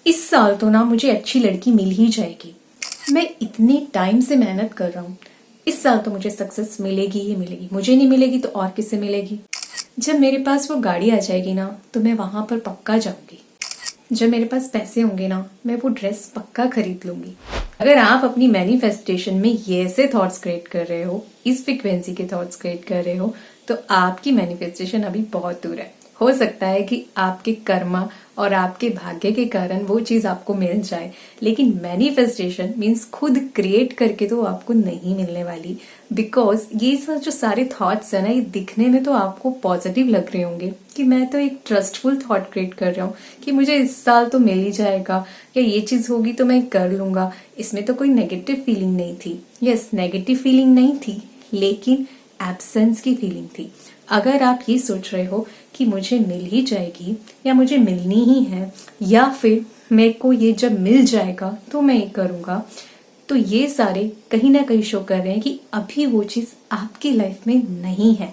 इस साल तो ना मुझे अच्छी लड़की मिल ही जाएगी। मैं इतने टाइम से मेहनत कर रहा हूँ। इस साल तो मुझे सक्सेस मिलेगी ही मिलेगी। मुझे नहीं मिलेगी तो और किसे मिलेगी। जब मेरे पास वो गाड़ी आ जाएगी ना तो मैं वहां पर पक्का जाऊंगी। जब मेरे पास पैसे होंगे ना मैं वो ड्रेस पक्का खरीद लूंगी। अगर आप अपनी मैनिफेस्टेशन में ये ऐसे थॉट्स क्रिएट कर रहे हो, इस फ्रिक्वेंसी के थॉट्स क्रिएट कर रहे हो, तो आपकी मैनिफेस्टेशन अभी बहुत दूर है। हो सकता है कि आपके कर्मा और आपके भाग्य के कारण वो चीज आपको मिल जाए, लेकिन मैनिफेस्टेशन मीन्स खुद क्रिएट करके तो आपको नहीं मिलने वाली। बिकॉज ये सब जो सारे थॉट्स है ना, ये दिखने में तो आपको पॉजिटिव लग रहे होंगे कि मैं तो एक ट्रस्टफुल थॉट क्रिएट कर रहा हूँ कि मुझे इस साल तो मिल ही जाएगा, या ये चीज होगी तो मैं कर लूंगा। इसमें तो कोई नेगेटिव फीलिंग नहीं थी। यस, नेगेटिव फीलिंग नहीं थी, लेकिन एब्सेंस की फीलिंग थी। अगर आप ये सोच रहे हो कि मुझे मिल ही जाएगी या मुझे मिलनी ही है, या फिर मेरे को ये जब मिल जाएगा तो मैं ये करूंगा, तो ये सारे कहीं ना कहीं शो कर रहे हैं कि अभी वो चीज आपकी लाइफ में नहीं है।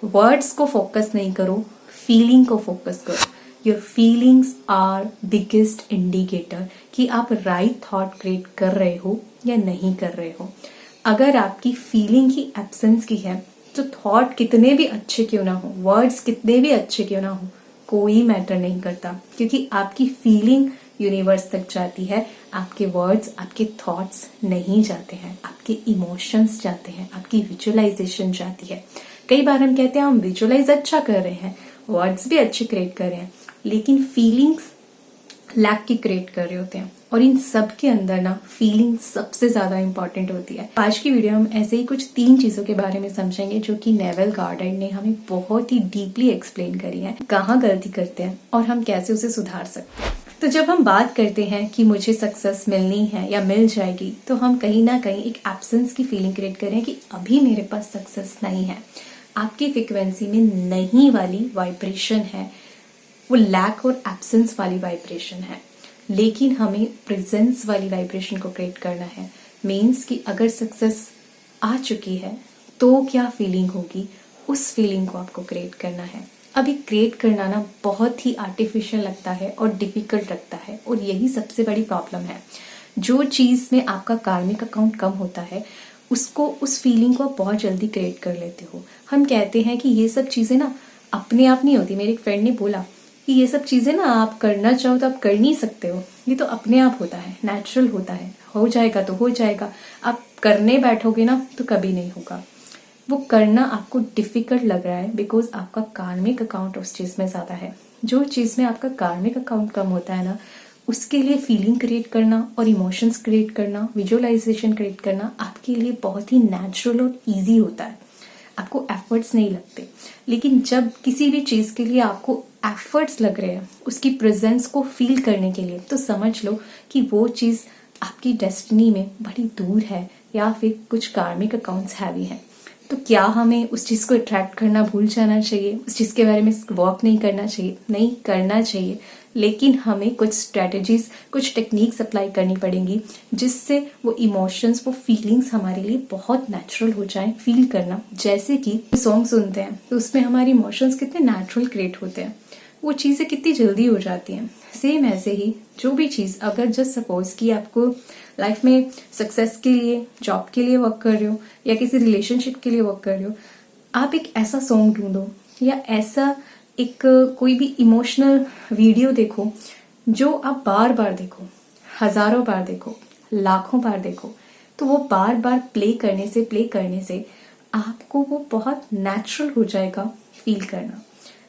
वर्ड्स को फोकस नहीं करो, फीलिंग को फोकस करो। Your feelings are biggest indicator कि आप राइट थॉट क्रिएट कर रहे हो या नहीं कर रहे हो। अगर आपकी फीलिंग ही एब्सेंस की है तो थॉट कितने भी अच्छे क्यों ना हो, वर्ड्स कितने भी अच्छे क्यों ना हो, कोई मैटर नहीं करता, क्योंकि आपकी फीलिंग यूनिवर्स तक जाती है। आपके वर्ड्स, आपके थॉट्स नहीं जाते हैं, आपके इमोशंस जाते हैं, आपकी विजुअलाइजेशन जाती है। कई बार हम कहते हैं हम विजुअलाइज अच्छा कर रहे हैं, वर्ड्स भी अच्छे क्रिएट कर रहे हैं, लेकिन फीलिंग्स लैक की क्रिएट कर रहे होते हैं। और इन सब के अंदर ना फीलिंग सबसे ज्यादा इंपॉर्टेंट होती है। आज की वीडियो हम ऐसे ही कुछ 3 चीजों के बारे में समझेंगे जो कि नेवल गार्डन ने हमें बहुत ही डीपली एक्सप्लेन करी है। कहाँ गलती करते हैं और हम कैसे उसे सुधार सकते हैं। तो जब हम बात करते हैं कि मुझे सक्सेस मिलनी है या मिल जाएगी, तो हम कहीं ना कहीं एक एब्सेंस की फीलिंग क्रिएट कर रहे हैं कि अभी मेरे पास सक्सेस नहीं है। आपकी फ्रिक्वेंसी में नहीं वाली वाइब्रेशन है, वो लैक और एब्सेंस वाली वाइब्रेशन है। लेकिन हमें प्रेजेंस वाली वाइब्रेशन को क्रिएट करना है। मीन्स कि अगर सक्सेस आ चुकी है तो क्या फीलिंग होगी, उस फीलिंग को आपको क्रिएट करना है। अभी क्रिएट करना ना बहुत ही आर्टिफिशियल लगता है और डिफिकल्ट लगता है, और यही सबसे बड़ी प्रॉब्लम है। जो चीज में आपका कार्मिक अकाउंट कम होता है, उसको, उस फीलिंग को आप बहुत जल्दी क्रिएट कर लेते हो। हम कहते हैं कि ये सब चीजें ना अपने आप नहीं होती। मेरे एक फ्रेंड ने बोला कि ये सब चीजें ना आप करना चाहो तो आप कर नहीं सकते हो, ये तो अपने आप होता है, नेचुरल होता है, हो जाएगा तो हो जाएगा। आप करने बैठोगे ना तो कभी नहीं होगा। वो करना आपको डिफिकल्ट लग रहा है बिकॉज आपका कार्मिक अकाउंट उस चीज में ज्यादा है। जो चीज में आपका कार्मिक अकाउंट कम होता है ना, उसके लिए फीलिंग क्रिएट करना और इमोशंस क्रिएट करना, विजुअलाइजेशन क्रिएट करना आपके लिए बहुत ही नेचुरल और ईजी होता है। आपको एफर्ट्स नहीं लगते। लेकिन जब किसी भी चीज के लिए आपको एफर्ट्स लग रहे हैं उसकी प्रेजेंस को फील करने के लिए, तो समझ लो कि वो चीज आपकी डेस्टिनी में बड़ी दूर है, या फिर कुछ कार्मिक अकाउंट्स हैवी हैं। तो क्या हमें उस चीज को अट्रैक्ट करना भूल जाना चाहिए, उस चीज के बारे में वर्क नहीं करना चाहिए? नहीं करना चाहिए, लेकिन हमें कुछ स्ट्रेटेजीज, कुछ टेक्निक्स अप्लाई करनी पड़ेंगी जिससे वो इमोशंस, वो फीलिंग्स हमारे लिए बहुत नेचुरल हो जाए फील करना। जैसे कि सॉन्ग सुनते हैं तो उसमें हमारे इमोशंस कितने नेचुरल क्रिएट होते हैं, वो चीजें कितनी जल्दी हो जाती हैं। सेम ऐसे ही जो भी चीज, अगर जस्ट सपोज कि आपको लाइफ में सक्सेस के लिए, जॉब के लिए वर्क कर रहे हो या किसी रिलेशनशिप के लिए वर्क कर रहे हो, आप एक ऐसा सॉन्ग ढूंढो या ऐसा एक कोई भी इमोशनल वीडियो देखो जो आप बार बार देखो, हजारों बार देखो, लाखों बार देखो। तो वो बार बार प्ले करने से आपको वो बहुत नेचुरल हो जाएगा फील करना।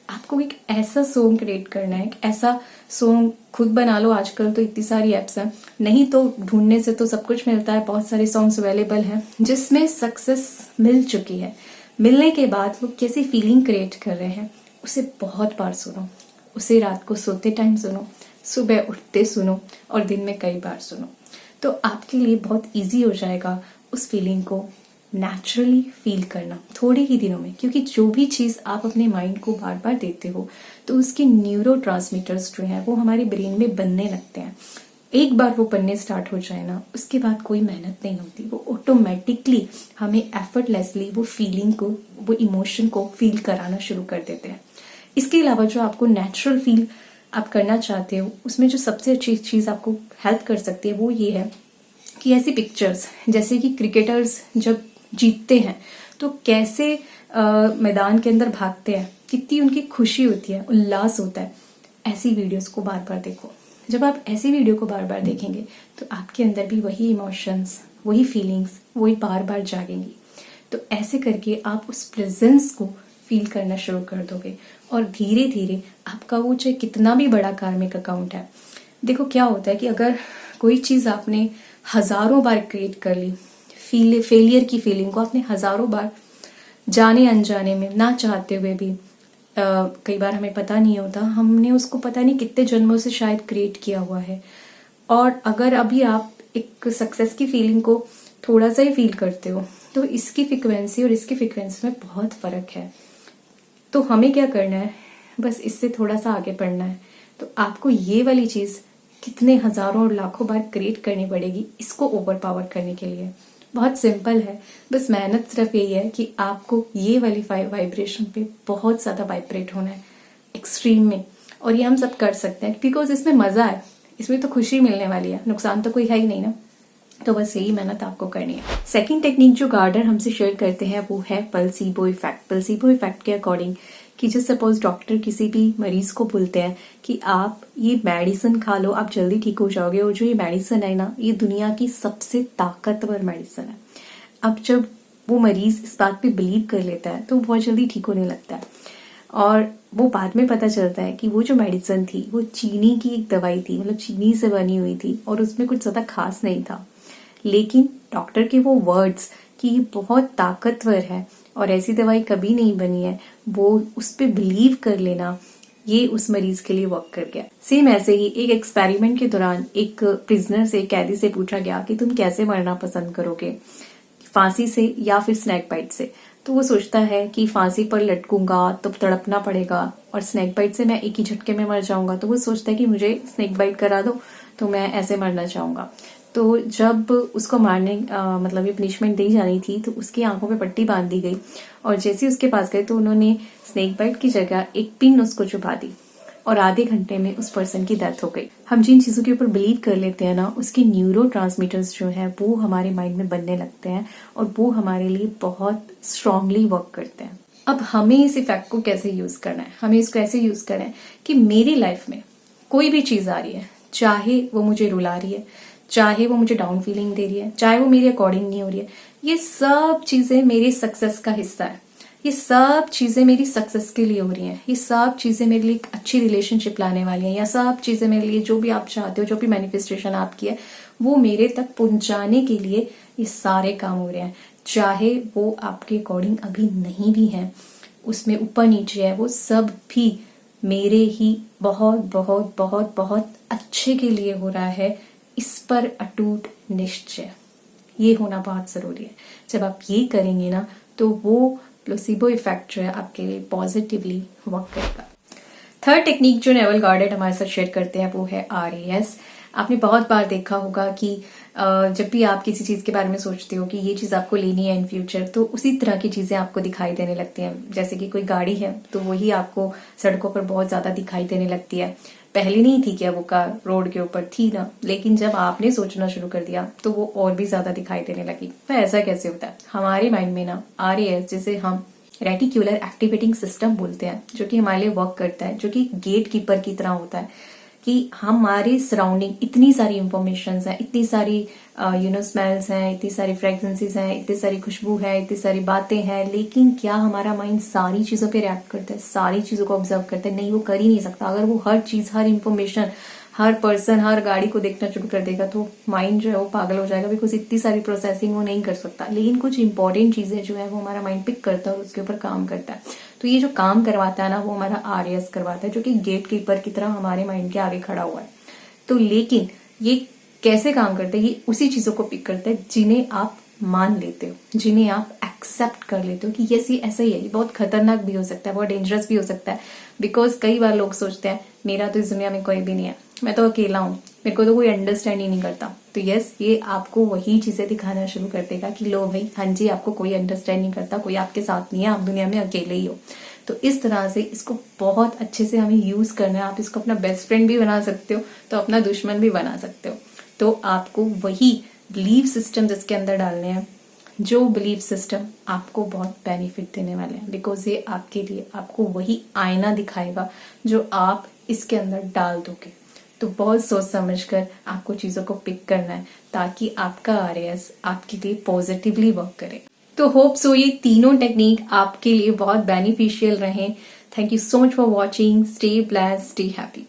आपको एक ऐसा सॉन्ग क्रिएट करना है, एक ऐसा सॉन्ग खुद बना लो। आजकल तो इतनी सारी एप्स हैं, नहीं तो ढूंढने से तो सब कुछ मिलता है। बहुत सारे सॉन्ग्स अवेलेबल हैं जिसमें सक्सेस मिल चुकी है। मिलने के बाद वो कैसी फीलिंग क्रिएट कर रहे हैं, उसे बहुत बार सुनो। उसे रात को सोते टाइम सुनो, सुबह उठते सुनो, और दिन में कई बार सुनो। तो आपके लिए बहुत ईजी हो जाएगा उस फीलिंग को नेचुरली फील करना थोड़े ही दिनों में। क्योंकि जो भी चीज आप अपने माइंड को बार बार देते हो तो उसके न्यूरो ट्रांसमीटर्स जो है वो हमारे ब्रेन में बनने लगते हैं। एक बार वो बनने स्टार्ट हो जाए ना, उसके बाद कोई मेहनत नहीं होती, वो ऑटोमेटिकली हमें एफर्टलेसली वो फीलिंग को, वो इमोशन को फील कराना शुरू कर देते हैं। इसके अलावा जो आपको नेचुरल फील आप करना चाहते हो, उसमें जो सबसे अच्छी चीज़ आपको हेल्प कर सकती है वो ये है कि ऐसी पिक्चर्स, जैसे कि क्रिकेटर्स जब जीतते हैं तो कैसे मैदान के अंदर भागते हैं, कितनी उनकी खुशी होती है, उल्लास होता है, ऐसी वीडियोस को बार बार देखो। जब आप ऐसी वीडियो को बार बार देखेंगे तो आपके अंदर भी वही इमोशंस, वही फीलिंग्स, वही बार बार जागेंगी। तो ऐसे करके आप उस प्रेजेंस को फील करना शुरू कर दोगे और धीरे धीरे आपका वो चाहे कितना भी बड़ा कार्मिक अकाउंट है, देखो क्या होता है कि अगर कोई चीज़ आपने हजारों बार क्रिएट कर ली, फेलियर की फीलिंग को आपने हजारों बार जाने अनजाने में, ना चाहते हुए भी, कई बार हमें पता नहीं होता, हमने उसको पता नहीं कितने जन्मों से शायद क्रिएट किया हुआ है। और अगर अभी आप एक सक्सेस की फीलिंग को थोड़ा सा ही फील करते हो तो इसकी फ्रिक्वेंसी और इसकी फ्रिक्वेंसी में बहुत फर्क है। तो हमें क्या करना है, बस इससे थोड़ा सा आगे बढ़ना है। तो आपको ये वाली चीज कितने हजारों और लाखों बार क्रिएट करनी पड़ेगी इसको ओवर पावर करने के लिए। बहुत सिंपल है, बस मेहनत सिर्फ यही है कि आपको ये वाली वाइब्रेशन पे बहुत ज्यादा वाइब्रेट होना है, एक्सट्रीम में। और ये हम सब कर सकते हैं बिकॉज इसमें मजा है, इसमें तो खुशी मिलने वाली है, नुकसान तो कोई है ही नहीं ना। तो बस यही मेहनत आपको करनी है। सेकंड टेक्निक जो गार्डनर हमसे शेयर करते हैं वो है प्लेसिबो इफेक्ट। प्लेसिबो इफेक्ट के अकॉर्डिंग कि जो सपोज डॉक्टर किसी भी मरीज को बोलते हैं कि आप ये मेडिसिन खा लो, आप जल्दी ठीक हो जाओगे, और जो ये मेडिसिन है ना, ये दुनिया की सबसे ताकतवर मेडिसिन है। अब जब वो मरीज इस बात पे बिलीव कर लेता है तो बहुत जल्दी ठीक होने लगता है। और वो बाद में पता चलता है कि वो जो मेडिसिन थी वो चीनी की एक दवाई थी, मतलब चीनी से बनी हुई थी और उसमें कुछ ज्यादा खास नहीं था। लेकिन डॉक्टर के वो वर्ड्स कि ये बहुत ताकतवर है और ऐसी दवाई कभी नहीं बनी है, वो उस पर बिलीव कर लेना, ये उस मरीज के लिए वर्क कर गया। सेम ऐसे ही एक एक्सपेरिमेंट के दौरान एक प्रिजनर से, कैदी से पूछा गया कि तुम कैसे मरना पसंद करोगे, फांसी से या फिर स्नैक बाइट से। तो वो सोचता है कि फांसी पर लटकूंगा तो तड़पना पड़ेगा और स्नैक बाइट से मैं एक ही झटके में मर जाऊंगा। तो वो सोचता है कि मुझे स्नैक बाइट करा दो तो मैं ऐसे मरना चाहूंगा। तो जब उसको मारने मतलब ये पनिशमेंट दी जानी थी तो उसकी आंखों पे पट्टी बांध दी गई और जैसे उसके पास गए तो उन्होंने स्नैक बाइट की जगह एक पिन उसको चुभा दी और आधे घंटे में उस पर्सन की डेथ हो गई। हम जिन चीजों के ऊपर बिलीव कर लेते हैं ना, उसके न्यूरोट्रांसमीटर्स जो है वो हमारे माइंड में बनने लगते हैं और वो हमारे लिए बहुत स्ट्रांगली वर्क करते हैं। अब हमें इस इफेक्ट को कैसे यूज करना है, हमें इसको ऐसे यूज करना है कि मेरी लाइफ में कोई भी चीज आ रही है, चाहे वो मुझे रुला रही है, चाहे वो मुझे डाउन फीलिंग दे रही है, चाहे वो मेरे अकॉर्डिंग नहीं हो रही है, ये सब चीजें मेरे सक्सेस का हिस्सा है। ये सब चीजें मेरी सक्सेस के लिए हो रही हैं, ये सब चीजें मेरे लिए एक अच्छी रिलेशनशिप लाने वाली हैं, या सब चीजें मेरे लिए जो भी आप चाहते हो, जो भी मैनिफेस्टेशन आपकी है वो मेरे तक पहुंचाने के लिए ये सारे काम हो रहे हैं। चाहे वो आपके अकॉर्डिंग अभी नहीं भी है, उसमें ऊपर नीचे है, वो सब भी मेरे ही बहुत बहुत बहुत बहुत अच्छे के लिए हो रहा है। इस पर अटूट निश्चय, ये होना बहुत जरूरी है। जब आप ये करेंगे ना तो वो प्लेसिबो इफेक्ट जो है आपके लिए पॉजिटिवली वर्क करेगा। थर्ड टेक्निक जो नेवल गॉर्डेट हमारे साथ शेयर करते हैं वो है RAS। आपने बहुत बार देखा होगा कि जब भी आप किसी चीज के बारे में सोचते हो कि ये चीज आपको लेनी है इन फ्यूचर, तो उसी तरह की चीजें आपको दिखाई देने लगती हैं। जैसे कि कोई गाड़ी है तो वही आपको सड़कों पर बहुत ज्यादा दिखाई देने लगती है। पहले नहीं थी क्या वो कार, रोड के ऊपर थी ना, लेकिन जब आपने सोचना शुरू कर दिया तो वो और भी ज्यादा दिखाई देने लगी। तो ऐसा कैसे होता है? हमारे माइंड में ना RAS, जिसे हम रेटिकुलर एक्टिवेटिंग सिस्टम बोलते हैं, जो कि हमारे लिए वर्क करता है, जो कि गेट कीपर की तरह होता है कि हमारे सराउंडिंग इतनी सारी इंफॉर्मेशन है, इतनी सारी स्मेल्स हैं, इतनी सारी फ्रेग्रेंसेस हैं, इतनी सारी खुशबू है, इतनी सारी बातें हैं, लेकिन क्या हमारा माइंड सारी चीजों पे रिएक्ट करता है, सारी चीजों को ऑब्जर्व करता है? नहीं, वो कर ही नहीं सकता। अगर वो हर चीज, हर इंफॉर्मेशन, हर पर्सन, हर गाड़ी को देखना शुरू कर देगा तो माइंड जो है वो पागल हो जाएगा, बिकॉज इतनी सारी प्रोसेसिंग वो नहीं कर सकता। लेकिन कुछ इंपॉर्टेंट चीजें जो है वो हमारा माइंड पिक करता है और उसके ऊपर काम करता है। तो ये जो काम करवाता है ना, वो हमारा RAS करवाता है, जो कि गेट कीपर की तरह हमारे माइंड के आगे खड़ा हुआ है। तो लेकिन ये कैसे काम करते हैं? ये उसी चीजों को पिक करते हैं जिन्हें आप मान लेते हो, जिन्हें आप एक्सेप्ट कर लेते हो कि यस ये ऐसा ही है। ये बहुत खतरनाक भी हो सकता है, बहुत डेंजरस भी हो सकता है, बिकॉज कई बार लोग सोचते हैं मेरा तो इस दुनिया में कोई भी नहीं है, मैं तो अकेला हूँ, मेरे को तो कोई अंडरस्टैंड ही नहीं करता। तो यस, ये आपको वही चीजें दिखाना शुरू कर देगा कि लो भाई, हाँ जी, आपको कोई अंडरस्टैंड नहीं करता, कोई आपके साथ नहीं है, आप दुनिया में अकेले ही हो। तो इस तरह से इसको बहुत अच्छे से हमें यूज करना है। आप इसको अपना बेस्ट फ्रेंड भी बना सकते हो, तो अपना दुश्मन भी बना सकते हो। तो आपको वही बिलीफ सिस्टम इसके अंदर डालने हैं जो बिलीफ सिस्टम आपको बहुत बेनिफिट देने वाले हैं, बिकॉज ये आपके लिए आपको वही आईना दिखाएगा जो आप इसके अंदर डाल दोगे। तो बहुत सोच समझकर आपको चीजों को पिक करना है ताकि आपका आरएएस आपके लिए पॉजिटिवली वर्क करे। तो होप सो ये तीनों टेक्निक आपके लिए बहुत बेनिफिशियल रहे। Thank you so much for watching. Stay blessed, stay happy.